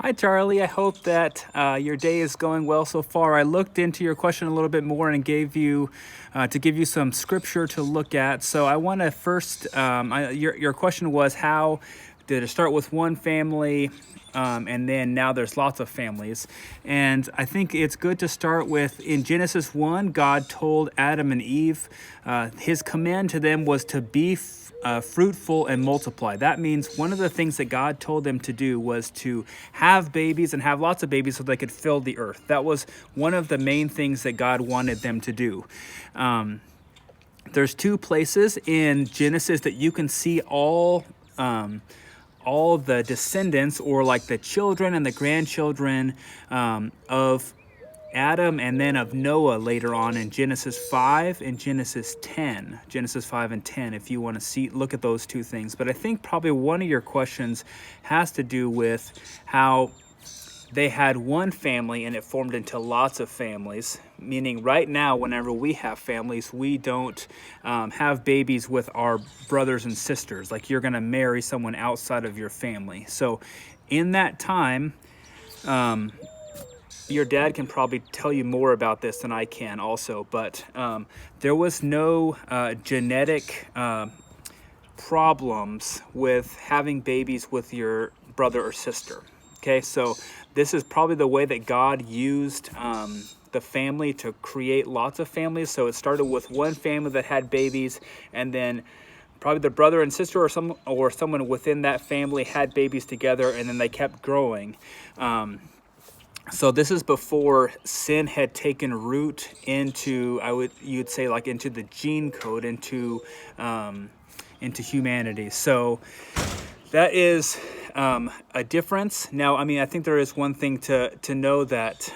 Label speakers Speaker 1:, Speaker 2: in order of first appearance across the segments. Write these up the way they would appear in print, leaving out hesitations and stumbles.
Speaker 1: Hi, Charlie. I hope that your day is going well so far. I looked into your question a little bit more and gave you to give you some scripture to look at. So I want to first, your question was, how did it start with one family and then now there's lots of families? And I think it's good to start with, in Genesis 1, God told Adam and Eve, his command to them was to be fruitful and multiply. That means one of the things that God told them to do was to have babies and have lots of babies so they could fill the earth. That was one of the main things that God wanted them to do. There's two places in Genesis that you can see all the descendants, or like the children and the grandchildren of Adam and then of Noah later on in Genesis 5 and Genesis 10. Genesis 5 and 10, if you want to look at those two things. But I think probably one of your questions has to do with how they had one family and it formed into lots of families, meaning right now, whenever we have families, we don't have babies with our brothers and sisters. Like, you're going to marry someone outside of your family. So in that time, your dad can probably tell you more about this than I can also, but there was no genetic problems with having babies with your brother or sister. Okay, so this is probably the way that God used the family to create lots of families. So it started with one family that had babies, and then probably the brother and sister or someone within that family had babies together, and then they kept growing. So this is before sin had taken root into, you'd say, like into the gene code, into humanity. So that is a difference. Now, I mean, I think there is one thing to know, that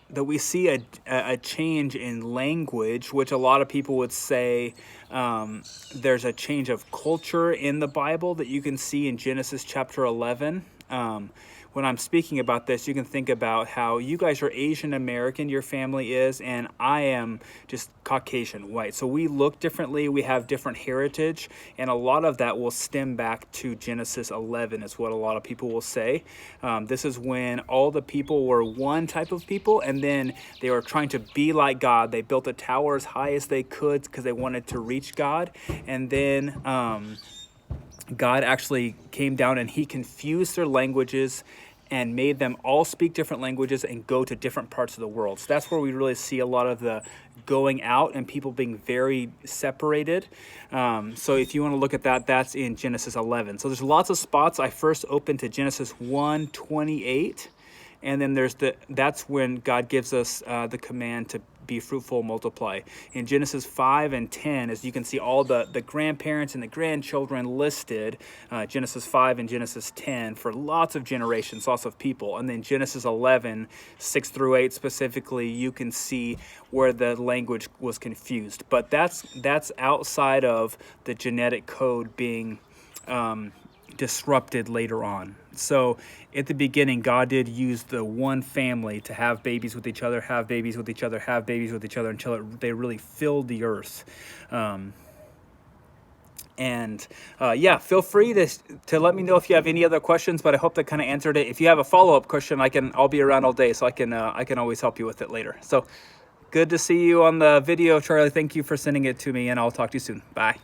Speaker 1: that we see a change in language, which a lot of people would say there's a change of culture in the Bible that you can see in Genesis chapter 11. When I'm speaking about this, you can think about how you guys are Asian American, your family is, and I am just Caucasian white. So we look differently, we have different heritage, and a lot of that will stem back to Genesis 11 is what a lot of people will say. This is when all the people were one type of people, and then they were trying to be like God. They built a tower as high as they could because they wanted to reach God, and then God actually came down and he confused their languages and made them all speak different languages and go to different parts of the world. So that's where we really see a lot of the going out and people being very separated. So if you want to look at that, that's in Genesis 11. So there's lots of spots. I first opened to Genesis 1:28. And then that's when God gives us the command to be fruitful, multiply. In Genesis 5 and 10, as you can see, all the grandparents and the grandchildren listed, Genesis 5 and Genesis 10, for lots of generations, lots of people. And then Genesis 11, 6 through 8 specifically, you can see where the language was confused. But that's outside of the genetic code being disrupted later on. So at the beginning, God did use the one family to have babies with each other, have babies with each other, have babies with each other, until they really filled the earth. Yeah, feel free to let me know if you have any other questions, but I hope that kind of answered it. If you have a follow-up question, I'll be around all day, so I can always help you with it later. So good to see you on the video, Charlie. Thank you for sending it to me, and I'll talk to you soon. Bye.